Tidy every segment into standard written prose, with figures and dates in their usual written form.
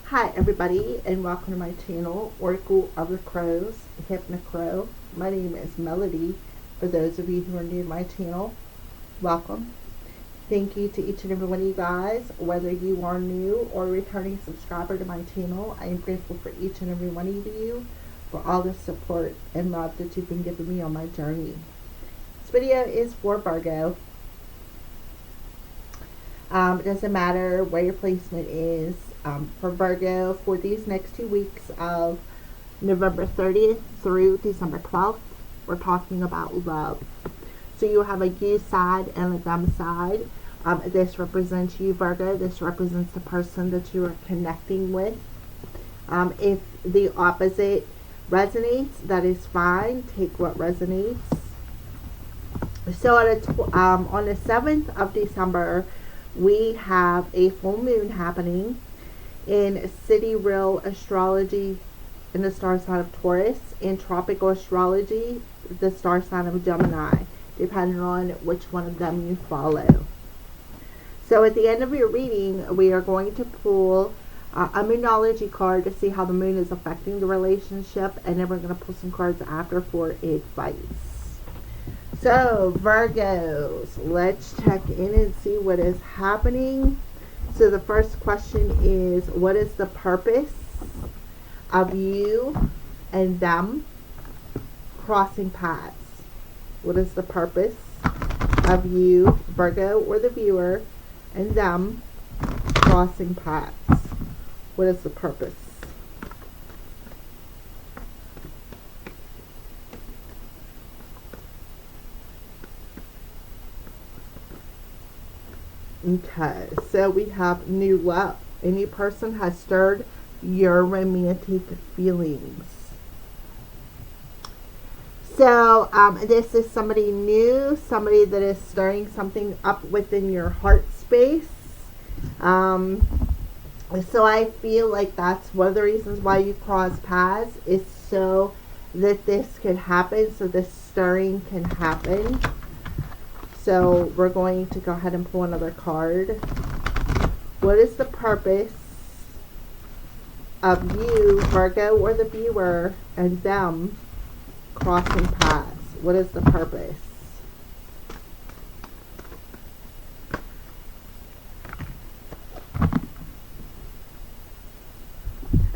Hi everybody and welcome to my channel, Oracle of the Crows, Hypnocrow. My name is Melody. For those of you who are new to my channel, welcome. Thank you to each and every one of you guys, whether you are new or a returning subscriber to my channel. I am grateful for each and every one of you for all the support and love that you've been giving me on my journey. This video is for Virgo. It doesn't matter where your placement is. For Virgo, for these next 2 weeks of November 30th through December 12th, we're talking about love. So you have a you side and a them side. This represents you, Virgo. This represents the person that you are connecting with. If the opposite resonates, that is fine. Take what resonates. So on the 7th of December, we have a full moon happening in sidereal astrology in the star sign of Taurus, and tropical astrology, the star sign of Gemini, depending on which one of them you follow. So at the end of your reading, we are going to pull a moonology card to see how the moon is affecting the relationship, and then we're going to pull some cards after for advice. So Virgos, let's check in and see what is happening. So the first question is, what is the purpose of you and them crossing paths? What is the purpose of you, Virgo, or the viewer, and them crossing paths? What is the purpose? Okay, so we have new love. A new person has stirred your romantic feelings. So this is somebody new, somebody that is stirring something up within your heart space. So I feel like that's one of the reasons why you cross paths, is so that this can happen, so this stirring can happen. So we're going to go ahead and pull another card. What is the purpose of you, Virgo, or the viewer, and them crossing paths? What is the purpose?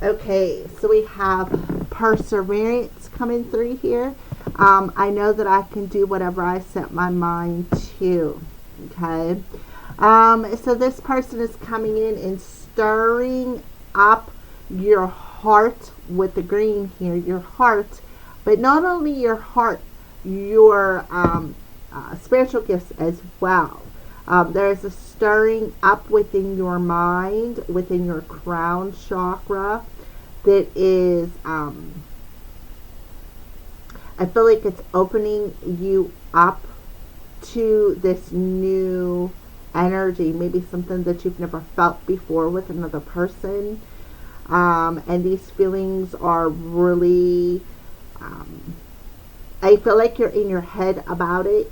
Okay, so we have perseverance coming through here. I know that I can do whatever I set my mind to. Okay. So this person is coming in and stirring up your heart with the green here, your heart, but not only your heart, your spiritual gifts as well. There's a stirring up within your mind, within your crown chakra, that is I feel like it's opening you up to this new energy, maybe something that you've never felt before with another person. And these feelings are really, I feel like you're in your head about it.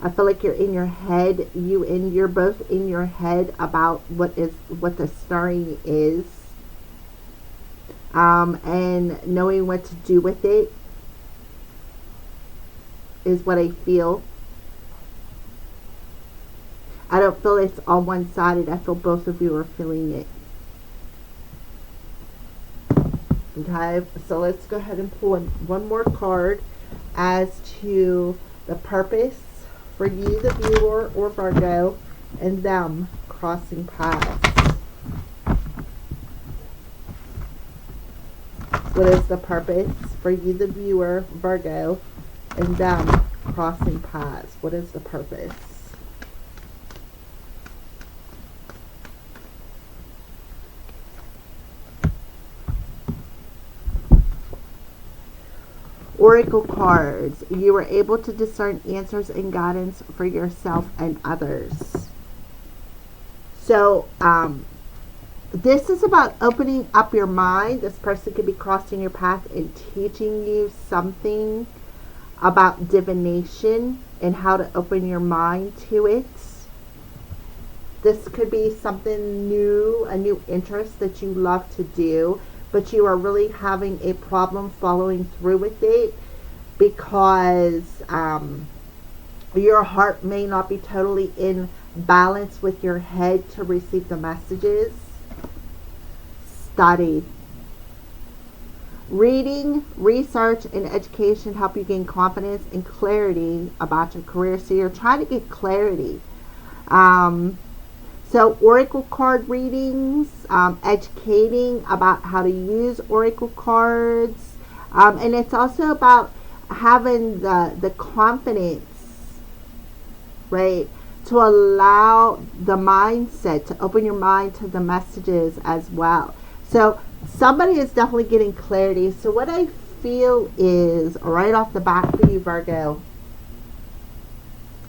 I feel like you're in your head, you're both in your head about what the stirring is. And knowing what to do with it is what I feel. I don't feel it's all one-sided. I feel both of you are feeling it. Okay, so let's go ahead and pull one more card as to the purpose for you, the viewer, or Virgo, and them crossing paths. What is the purpose for you, the viewer, Virgo, and them crossing paths? What is the purpose? Oracle cards. You were able to discern answers and guidance for yourself and others. So, this is about opening up your mind. This person could be crossing your path and teaching you something about divination and how to open your mind to it. This could be something new, a new interest that you love to do, but you are really having a problem following through with it because your heart may not be totally in balance with your head to receive the messages. Study. Reading, research, and education help you gain confidence and clarity about your career. So you're trying to get clarity. So oracle card readings, educating about how to use oracle cards. And it's also about having the confidence, right, to allow the mindset, to open your mind to the messages as well. So somebody is definitely getting clarity. So what I feel is, right off the bat for you, Virgo,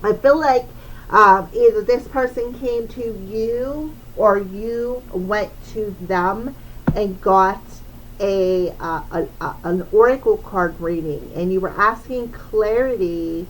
I feel like either this person came to you or you went to them and got an oracle card reading, and you were asking clarity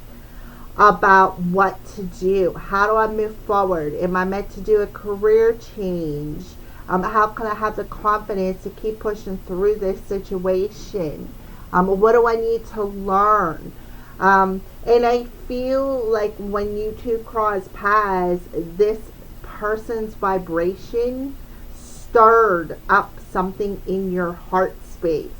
about what to do. How do I move forward? Am I meant to do a career change? How can I have the confidence to keep pushing through this situation? What do I need to learn? And I feel like when you two cross paths, this person's vibration stirred up something in your heart space.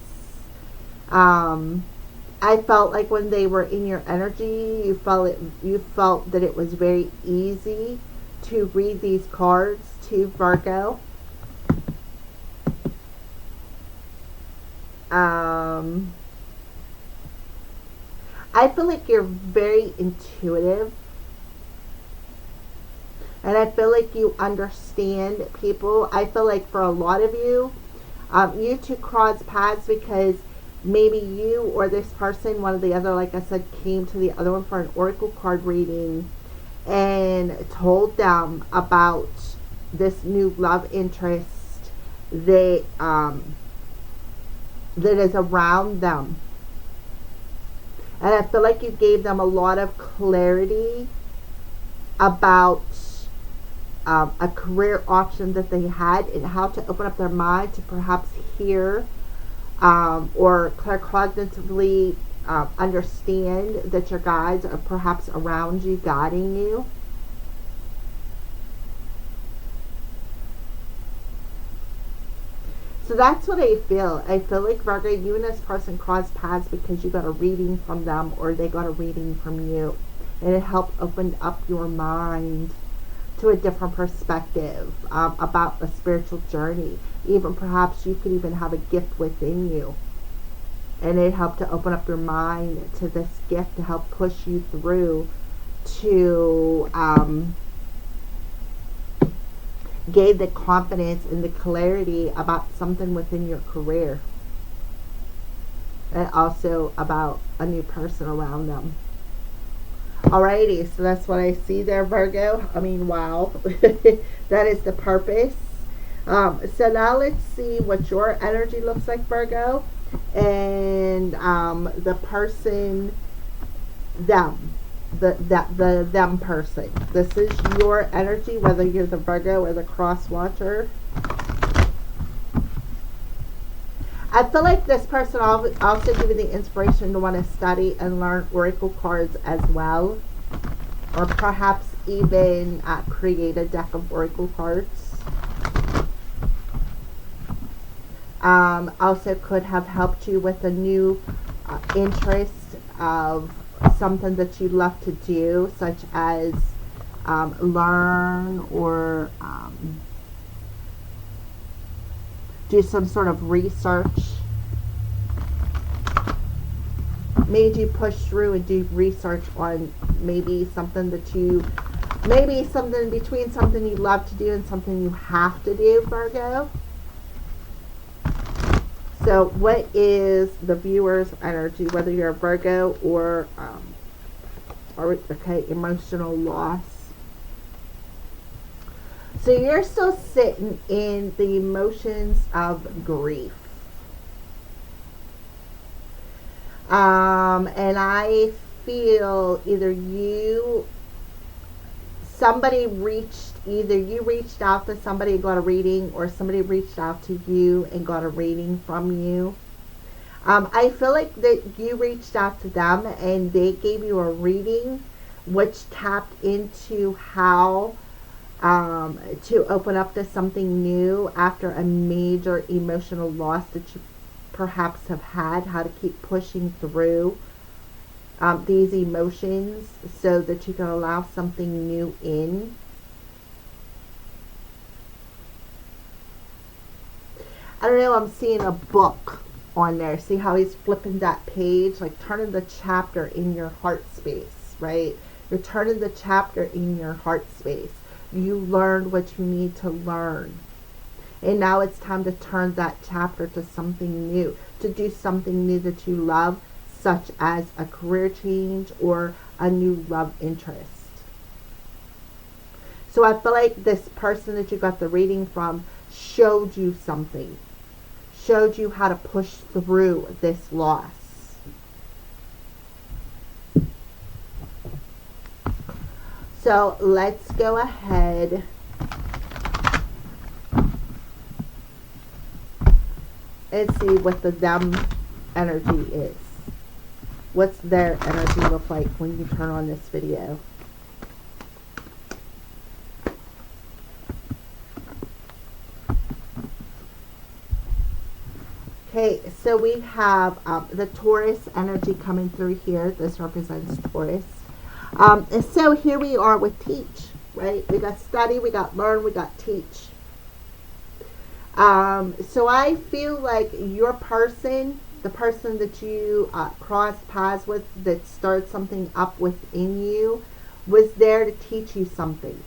I felt like when they were in your energy, you felt that it was very easy to read these cards to Virgo. I feel like you're very intuitive, and I feel like you understand people. I feel like for a lot of you, you two cross paths because maybe you or this person, one or the other, like I said, came to the other one for an oracle card reading and told them about this new love interest that is around them. And I feel like you gave them a lot of clarity about a career option that they had and how to open up their mind to perhaps hear or claircognitively understand that your guides are perhaps around you, guiding you. So that's what I feel. I feel like, Virgo, you and this person crossed paths because you got a reading from them or they got a reading from you. And it helped open up your mind to a different perspective about a spiritual journey. Even perhaps you could even have a gift within you. And it helped to open up your mind to this gift to help push you through to gain the confidence and the clarity about something within your career. And also about a new person around them. Alrighty, so that's what I see there, Virgo. I mean, wow. That is the purpose. So now let's see what your energy looks like, Virgo. And the person, them. The them person. This is your energy, whether you're the Virgo or the cross watcher. I feel like this person also give you the inspiration to want to study and learn oracle cards as well, or perhaps even create a deck of oracle cards. Also could have helped you with a new interest of something that you love to do, such as learn or do some sort of research. Made you push through and do research on maybe something between something you love to do and something you have to do, Virgo. So what is the viewer's energy, whether you're a Virgo or emotional loss? So you're still sitting in the emotions of grief. And I feel either you somebody reached, either you reached out to somebody and got a reading, or somebody reached out to you and got a reading from you. I feel like that you reached out to them and they gave you a reading which tapped into how to open up to something new after a major emotional loss that you perhaps have had, how to keep pushing through these emotions so that you can allow something new in. I don't know, I'm seeing a book on there. See how he's flipping that page, like turning the chapter in your heart space, right? You're turning the chapter in your heart space. You learned what you need to learn. And now it's time to turn that chapter to something new, to do something new that you love, such as a career change or a new love interest. So I feel like this person that you got the reading from showed you something, showed you how to push through this loss. So let's go ahead and see what the them energy is. What's their energy look like when you turn on this video? Okay, so we have the Taurus energy coming through here. This represents Taurus. And so here we are with teach, right? We got study, we got learn, we got teach. So I feel like your person, the person that you crossed paths with, that stirred something up within you, was there to teach you something.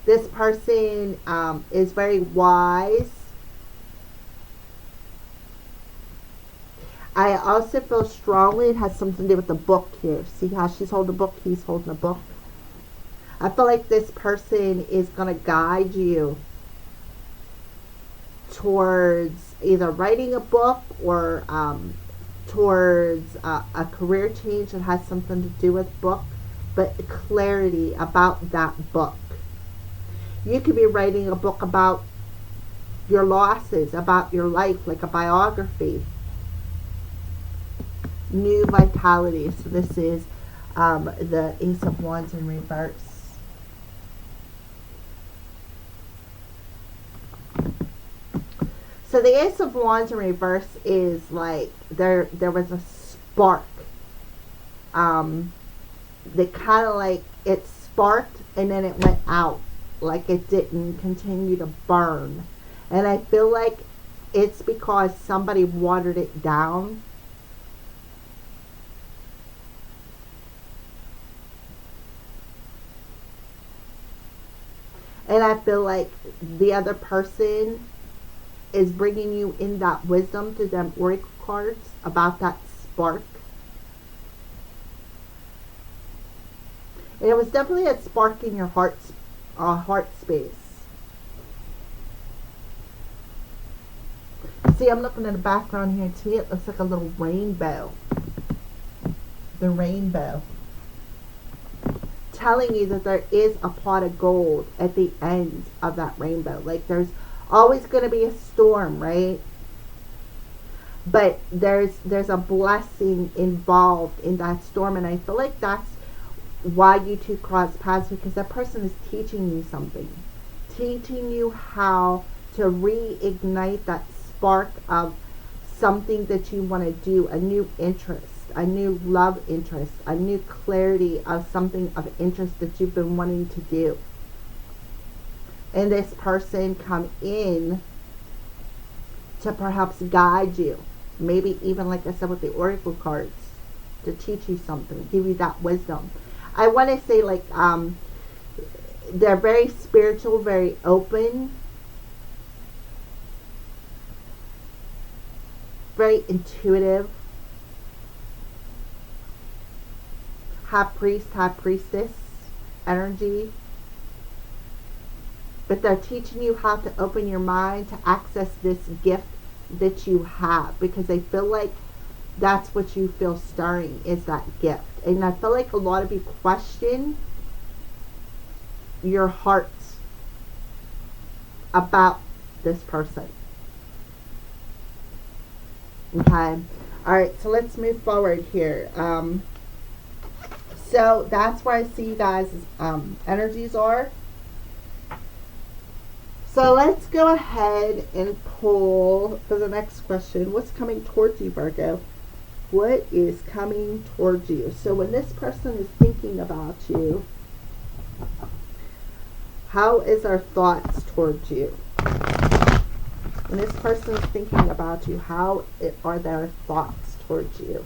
This person is very wise. I also feel strongly it has something to do with the book here. See how she's holding a book, he's holding a book. I feel like this person is going to guide you towards either writing a book or towards a career change that has something to do with book, but clarity about that book. You could be writing a book about your losses, about your life, like a biography. New vitality. So this is the Ace of Wands in reverse. So the Ace of Wands in reverse is like there was a spark that kind of like it sparked and then it went out, like it didn't continue to burn. And I feel like it's because somebody watered it down. And I feel like the other person is bringing you in that wisdom through them oracle cards about that spark. And it was definitely a spark in your heart space. See, I'm looking at the background here too. It looks like a little rainbow. The rainbow. Telling you that there is a pot of gold at the end of that rainbow. Like there's always going to be a storm, right? But there's a blessing involved in that storm, and I feel like that's why you two cross paths, because that person is teaching you something, teaching you how to reignite that spark of something that you want to do, a new interest, a new love interest, a new clarity of something of interest that you've been wanting to do. And this person come in to perhaps guide you, maybe even like I said with the oracle cards, to teach you something, give you that wisdom. I want to say like they're very spiritual, very open, very intuitive. High priest, high priestess energy. But they're teaching you how to open your mind to access this gift that you have, because they feel like That's what you feel stirring, is that gift. And I feel like a lot of you question your heart about this person. Okay. All right. So let's move forward here. So that's where I see you guys' energies are. So let's go ahead and pull for the next question. What's coming towards you, Virgo? What is coming towards you? So when this person is thinking about you, how is our thoughts towards you? When this person is thinking about you, how are their thoughts towards you?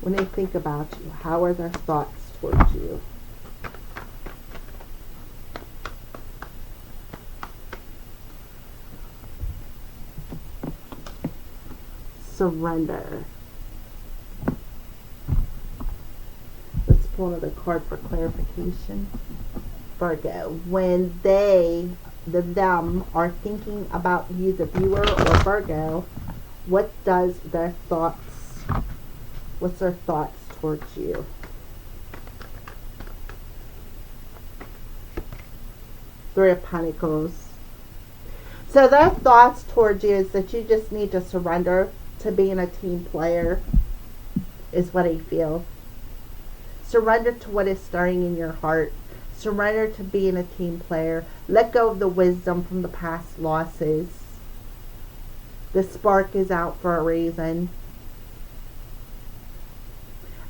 When they think about you, how are their thoughts towards you? Surrender. Let's pull another card for clarification. Virgo, when them are thinking about you, the viewer or Virgo, what's their thoughts towards you? Three of Pentacles. So their thoughts towards you is that you just need to surrender to being a team player, is what I feel. Surrender to what is stirring in your heart. Surrender to being a team player. Let go of the wisdom from the past losses. The spark is out for a reason.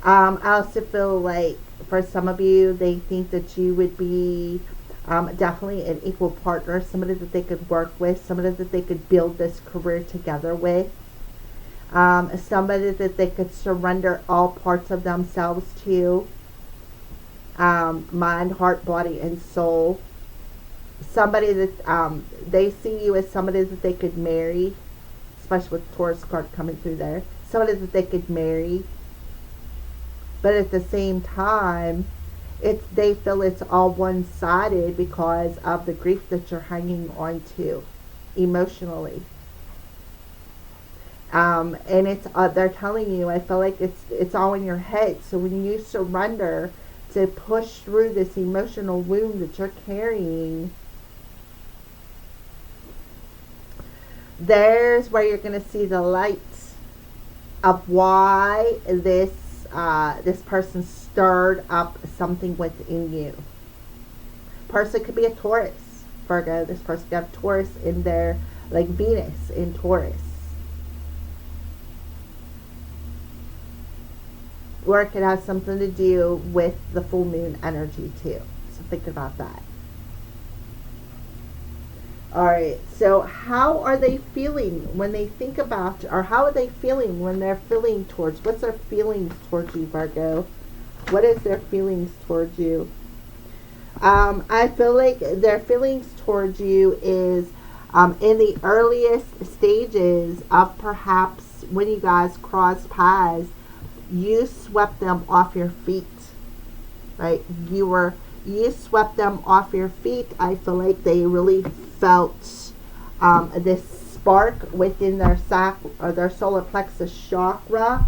I also feel like for some of you, they think that you would be definitely an equal partner, somebody that they could work with, somebody that they could build this career together with, somebody that they could surrender all parts of themselves to, mind, heart, body, and soul. Somebody that they see you as somebody that they could marry, especially with Taurus card coming through there. Somebody that they could marry. But at the same time, they feel it's all one-sided because of the grief that you're hanging on to emotionally. And they're telling you, I feel like it's all in your head. So when you surrender to push through this emotional wound that you're carrying, there's where you're going to see the light of why this person stirred up something within you. Person could be a Taurus, Virgo. This person could have Taurus in there, like Venus in Taurus. Or it could have something to do with the full moon energy too. So think about that. Alright, so how are they feeling when they think about, or how are they feeling when they're feeling towards, what's their feelings towards you, Virgo? What is their feelings towards you? I feel like their feelings towards you is in the earliest stages of perhaps when you guys crossed paths, you swept them off your feet, right? You swept them off your feet. I feel like they really felt this spark within their their solar plexus chakra,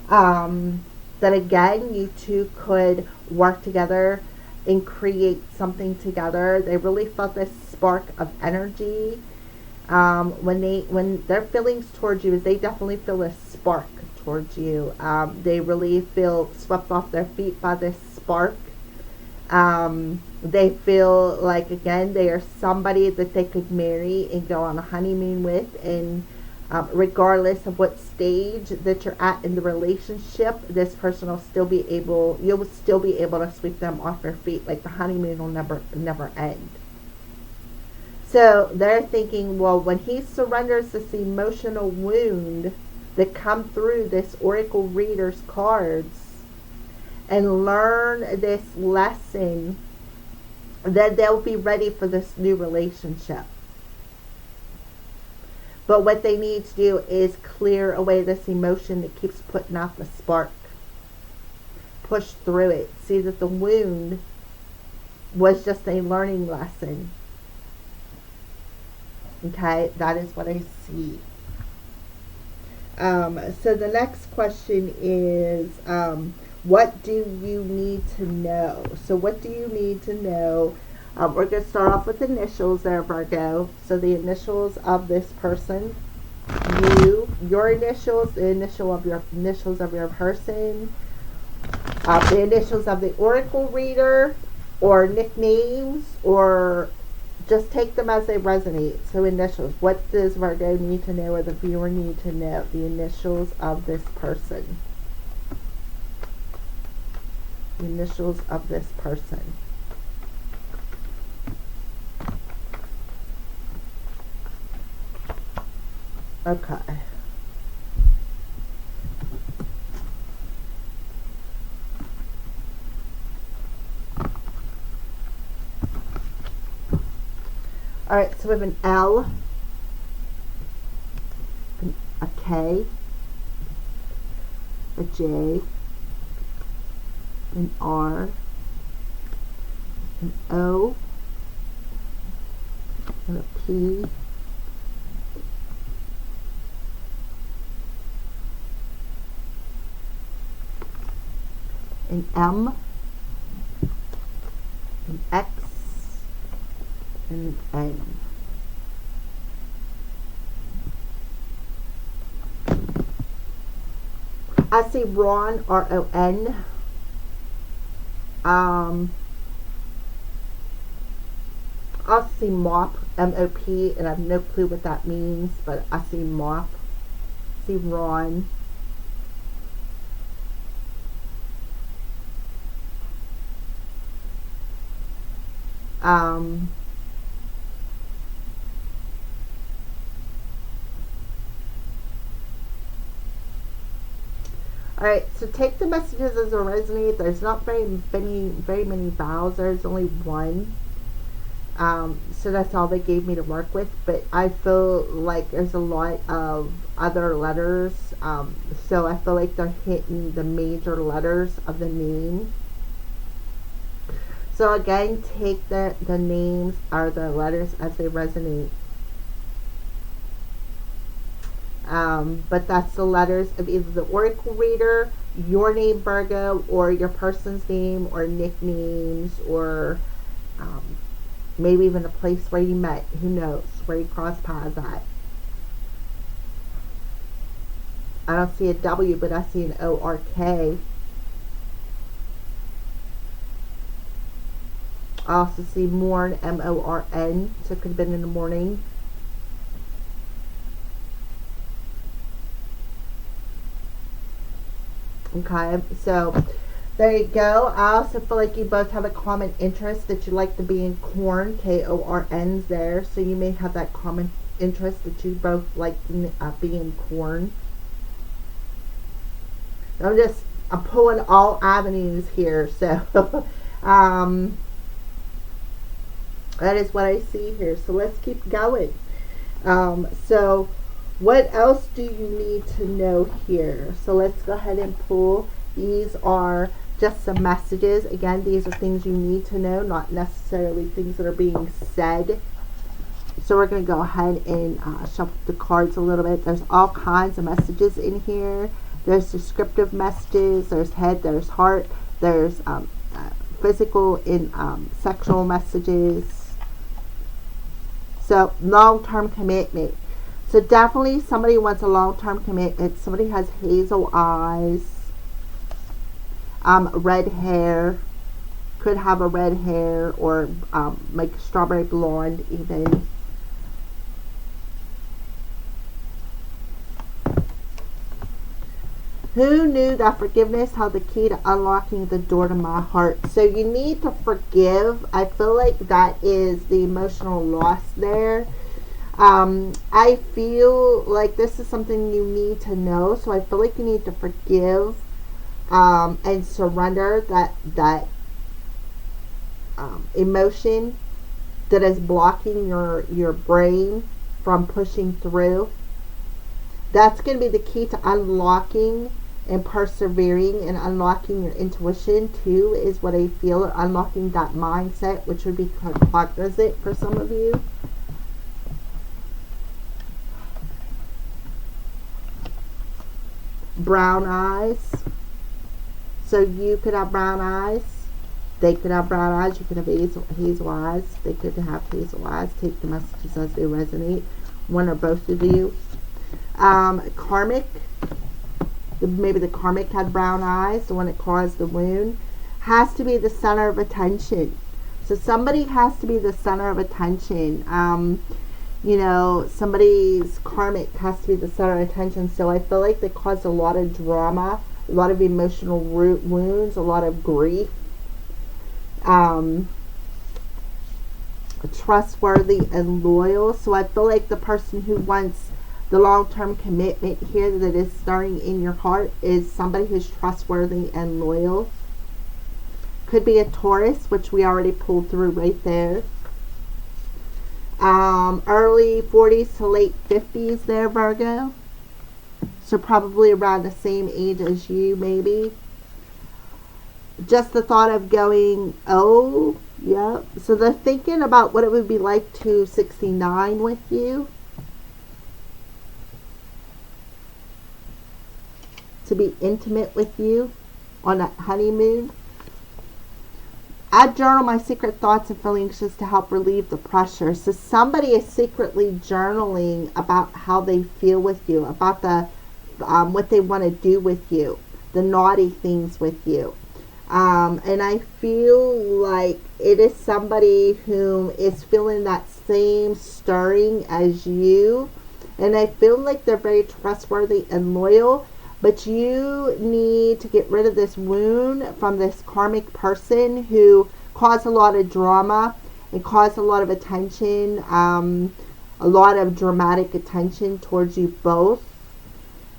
that again you two could work together and create something together. They really felt this spark of energy. When their feelings towards you is they definitely feel a spark towards you. They really feel swept off their feet by this spark. They feel like, again, they are somebody that they could marry and go on a honeymoon with, and regardless of what stage that you're at in the relationship, this person will still be able, you'll still be able to sweep them off your feet. Like the honeymoon will never end. So they're thinking, well, when he surrenders this emotional wound that come through this Oracle reader's cards and learn this lesson, then they'll be ready for this new relationship. But what they need to do is clear away this emotion that keeps putting out the spark. Push through it. See that the wound was just a learning lesson. Okay, that is what I see. So the next question is, what do you need to know? So what do you need to know? We're going to start off with initials there, Virgo. So the initials of this person, your initials, the initials of your person, the initials of the oracle reader, or nicknames, or just take them as they resonate. So initials. What does Virgo need to know, or the viewer need to know? The initials of this person. The initials of this person. Okay. Alright, so we have an L, a K, a J, an R, an O, and a P, an M, an X, and an N. I see Ron, R-O-N. I see Mop, M-O-P, and I have no clue what that means, but I see Mop. I see Ron. Alright, so take the messages as they resonate. There's not very many vowels. There's only one. So that's all they gave me to work with. But I feel like there's a lot of other letters. So I feel like they're hitting the major letters of the name. So again, take the names or the letters as they resonate. But that's the letters of either the oracle reader, your name, Virgo, or your person's name, or nicknames, or maybe even a place where you met. Who knows? Where you crossed paths at. I don't see a W, but I see an O-R-K. I also see Morn, M-O-R-N, so it could have been in the morning. Okay, so there you go. I also feel like you both have a common interest that you like to be in corn, K-O-R-N's there. So you may have that common interest that you both like to be in corn. I'm pulling all avenues here. So that is what I see here. So let's keep going. So what else do you need to know here? So let's go ahead and pull. These are just some messages. Again, these are things you need to know, not necessarily things that are being said. So we're going to go ahead and shuffle the cards a little bit. There's all kinds of messages in here. There's descriptive messages. There's head. There's heart. There's physical and sexual messages. So long-term commitment. So definitely somebody wants a long-term commitment. Somebody has hazel eyes, red hair, could have a red hair, or like strawberry blonde even. Who knew that forgiveness held the key to unlocking the door to my heart? So you need to forgive. I feel like that is the emotional loss there. I feel like this is something you need to know. So I feel like you need to forgive and surrender that emotion that is blocking your brain from pushing through. That's going to be the key to unlocking and persevering and unlocking your intuition too is what I feel, or unlocking that mindset, which would be cognizant for some of you. Brown eyes. So you could have brown eyes. They could have brown eyes. You could have hazel eyes. They could have hazel eyes. Take the messages as they resonate. One or both of you. Karmic. Maybe the karmic had brown eyes. The one that caused the wound. Has to be the center of attention. So somebody has to be the center of attention. You know, somebody's karmic has to be the center of attention. So I feel like they caused a lot of drama, a lot of emotional wounds, a lot of grief. Trustworthy and loyal. So I feel like the person who wants the long-term commitment here that is stirring in your heart is somebody who's trustworthy and loyal. Could be a Taurus, which we already pulled through right there. Early 40s to late 50s there, Virgo. So probably around the same age as you, maybe. Just the thought of going, oh, yeah. So they're thinking about what it would be like to 69 with you. To be intimate with you on a honeymoon. I journal my secret thoughts and feelings just to help relieve the pressure. So somebody is secretly journaling about how they feel with you, about the what they want to do with you, the naughty things with you. And I feel like it is somebody who is feeling that same stirring as you. And I feel like they're very trustworthy and loyal. But you need to get rid of this wound from this karmic person who caused a lot of drama and caused a lot of attention, a lot of dramatic attention towards you both.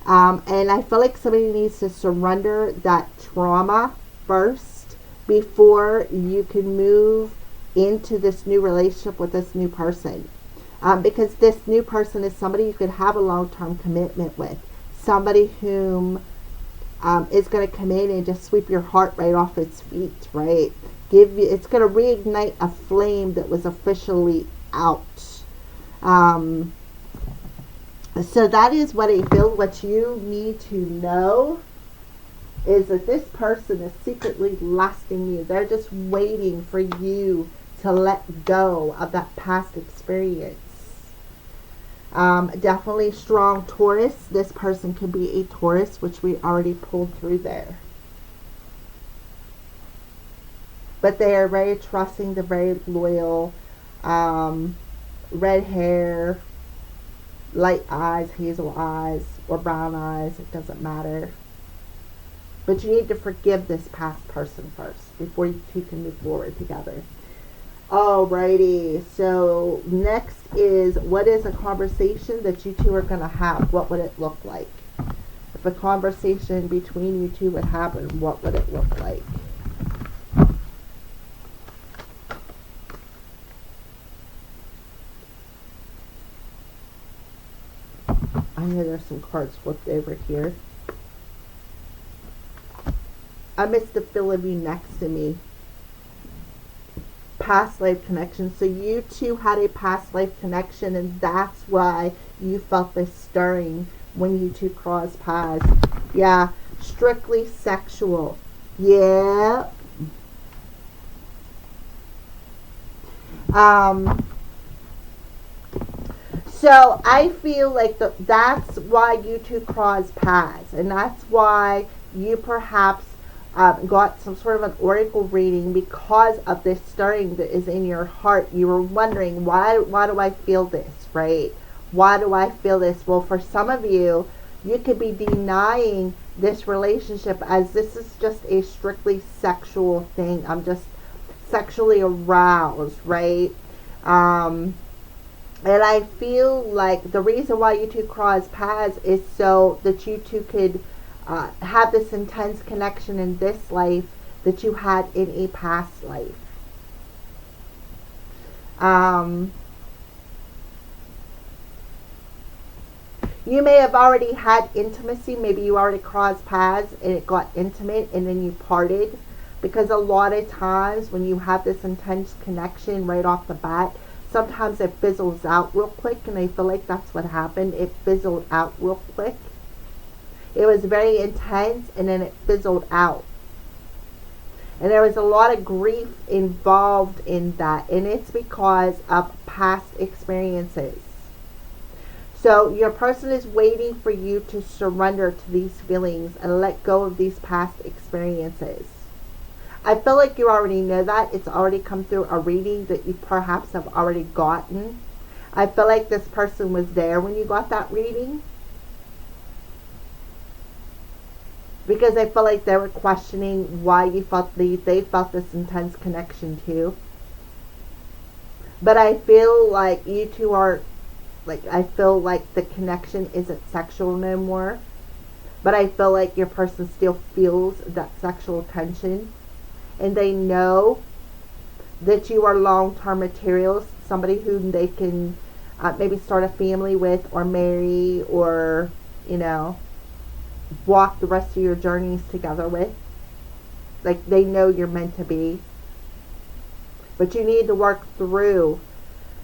And I feel like somebody needs to surrender that trauma first before you can move into this new relationship with this new person. Because this new person is somebody you could have a long-term commitment with. Somebody whom is going to come in and just sweep your heart right off its feet, right? It's going to reignite a flame that was officially out. So that is what I feel. What you need to know is that this person is secretly lasting you. They're just waiting for you to let go of that past experience. Definitely strong Taurus. This person could be a Taurus, which we already pulled through there. But they are very trusting. They're very loyal. Red hair, light eyes, hazel eyes, or brown eyes. It doesn't matter. But you need to forgive this past person first before you two can move forward together. Alrighty, so next is, what is a conversation that you two are going to have? What would it look like? If a conversation between you two would happen, what would it look like? I know there's some cards flipped over here. I miss the feel of you next to me. Past life connection. So you two had a past life connection, and that's why you felt this stirring when you two crossed paths. Yeah, strictly sexual. Yeah. So I feel like that's why you two crossed paths, and that's why you perhaps got some sort of an oracle reading because of this stirring that is in your heart. You were wondering, why do I feel this, right? Why do I feel this? Well, for some of you, you could be denying this relationship as this is just a strictly sexual thing. I'm just sexually aroused, right? And I feel like the reason why you two cross paths is so that you two could have this intense connection in this life that you had in a past life. You may have already had intimacy. Maybe you already crossed paths and it got intimate and then you parted. Because a lot of times when you have this intense connection right off the bat, sometimes it fizzles out real quick, and I feel like that's what happened. It fizzled out real quick. It was very intense and then it fizzled out. And there was a lot of grief involved in that, and it's because of past experiences. So your person is waiting for you to surrender to these feelings and let go of these past experiences. I feel like you already know that. It's already come through a reading that you perhaps have already gotten. I feel like this person was there when you got that reading. Because I feel like they were questioning why you felt they felt this intense connection too. But I feel like you two are, like, I feel like the connection isn't sexual no more. But I feel like your person still feels that sexual tension. And they know that you are long-term materials, somebody whom they can maybe start a family with or marry or, walk the rest of your journeys together with. Like, they know you're meant to be. But you need to work through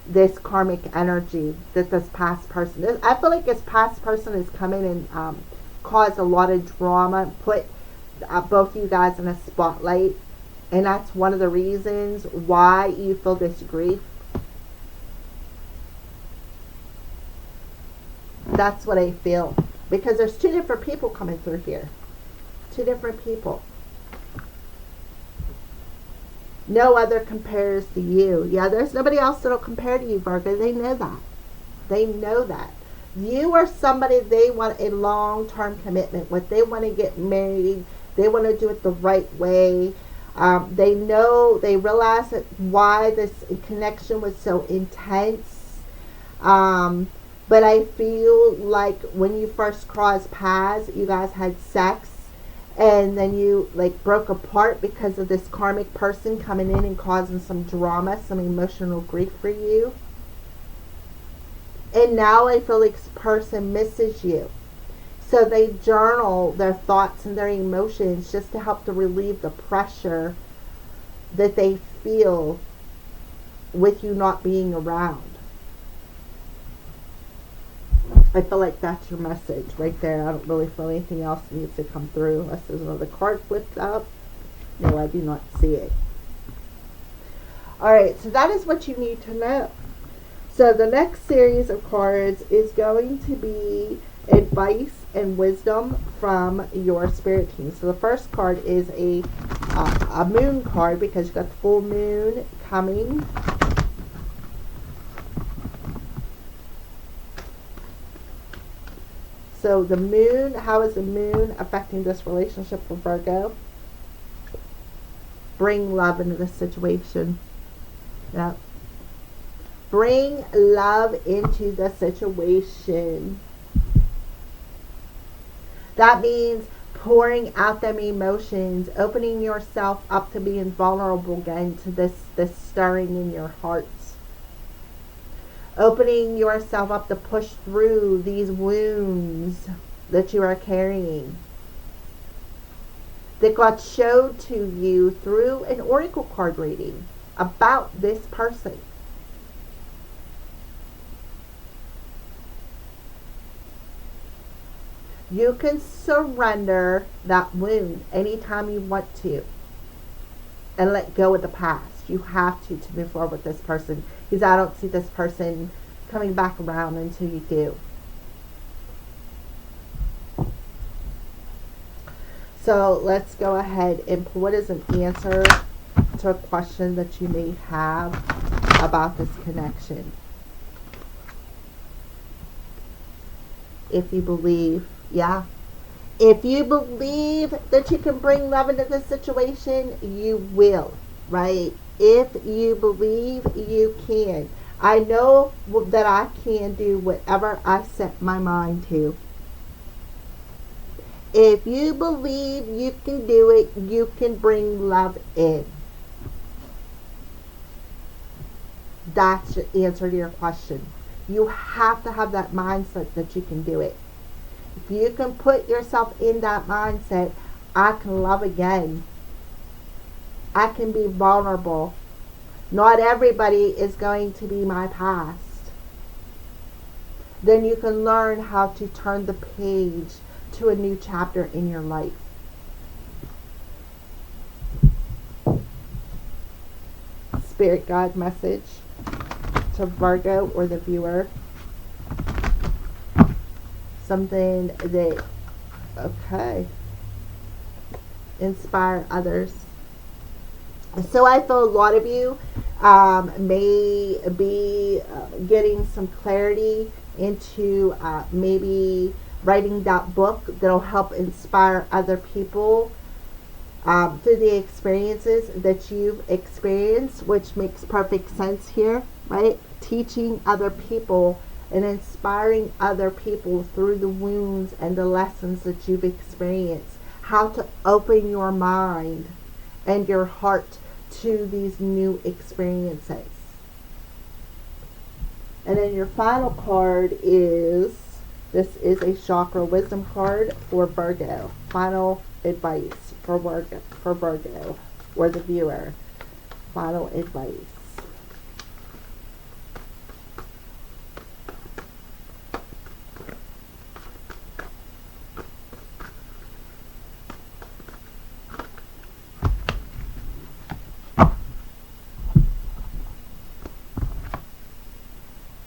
this karmic energy that this past person, I feel like this past person has come in and caused a lot of drama, put both of you guys in a spotlight. And that's one of the reasons why you feel this grief. That's what I feel. Because there's two different people coming through here. Two different people. No other compares to you. Yeah, there's nobody else that'll compare to you, Virgo. They know that. They know that. You are somebody they want a long-term commitment with. They want to get married. They want to do it the right way. They know, they realize that why this connection was so intense. But I feel like when you first crossed paths, you guys had sex, and then you broke apart because of this karmic person coming in and causing some drama, some emotional grief for you. And now I feel like this person misses you. So they journal their thoughts and their emotions just to help to relieve the pressure that they feel with you not being around. I feel like that's your message right there. I don't really feel anything else needs to come through unless there's another card flipped up. No, I do not see it. Alright, so that is what you need to know. So the next series of cards is going to be advice and wisdom from your spirit team. So the first card is a moon card because you got the full moon coming. So the moon, how is the moon affecting this relationship for Virgo? Bring love into the situation. Yeah. Bring love into the situation. That means pouring out them emotions, opening yourself up to being vulnerable again to this stirring in your hearts. Opening yourself up to push through these wounds that you are carrying. That God showed to you through an oracle card reading about this person. You can surrender that wound anytime you want to and let go of the past. You have to move forward with this person, because I don't see this person coming back around until you do. So let's go ahead and pull what is an answer to a question that you may have about this connection. If you believe, yeah. If you believe that you can bring love into this situation, you will, right? If you believe you can. I know that I can do whatever I set my mind to. If you believe you can do it, you can bring love in. That's the answer to your question. You have to have that mindset that you can do it. If you can put yourself in that mindset, I can love again. I can be vulnerable. Not everybody is going to be my past. Then you can learn how to turn the page to a new chapter in your life. Spirit guide message to Virgo or the viewer. Something that, okay, inspire others. So I feel a lot of you may be getting some clarity into maybe writing that book that'll help inspire other people through the experiences that you've experienced, which makes perfect sense here, right? Teaching other people and inspiring other people through the wounds and the lessons that you've experienced, how to open your mind and your heart to these new experiences. And then your final card is, this is a chakra wisdom card for Virgo. Final advice for Virgo or the viewer. Final advice.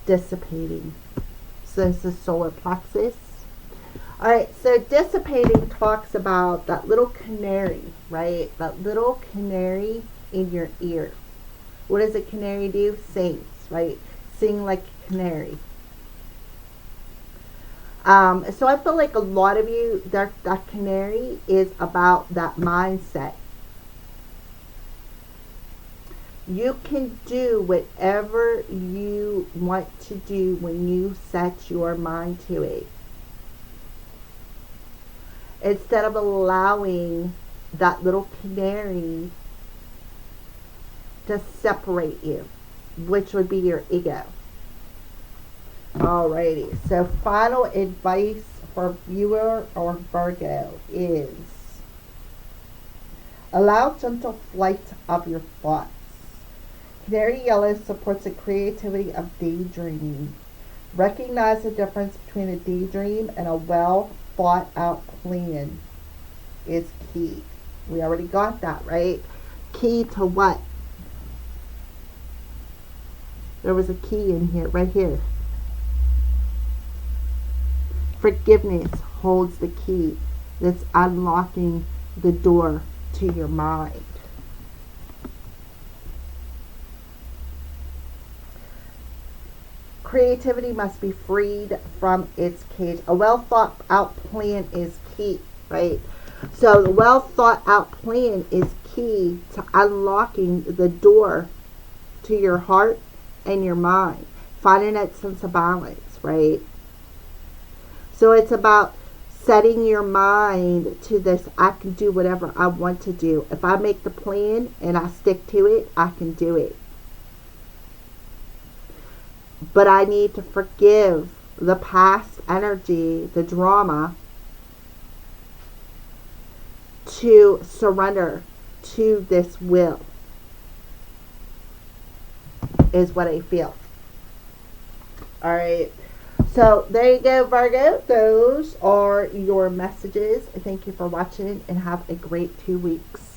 Dissipating. So this is solar plexus. Alright, so dissipating talks about that little canary, right? That little canary in your ear. What does a canary do? Sings, right? Sing like a canary. So I feel like a lot of you, that canary is about that mindset. You can do whatever you want to do when you set your mind to it. Instead of allowing that little canary to separate you, which would be your ego. Alrighty, so final advice for viewer or Virgo is allow gentle flight of your thoughts. Canary yellow supports the creativity of daydreaming. Recognize the difference between a daydream and a well thought out plan is key. We already got that, right? Key to what? There was a key in here, right here. Forgiveness holds the key that's unlocking the door to your mind. Creativity must be freed from its cage. A well thought out plan is key, right? So the well thought out plan is key to unlocking the door to your heart and your mind. Finding that sense of balance, right? So it's about setting your mind to this, I can do whatever I want to do. If I make the plan and I stick to it, I can do it. But I need to forgive the past energy, the drama, to surrender to this will, is what I feel. Alright. So there you go, Virgo. Those are your messages. Thank you for watching and have a great 2 weeks.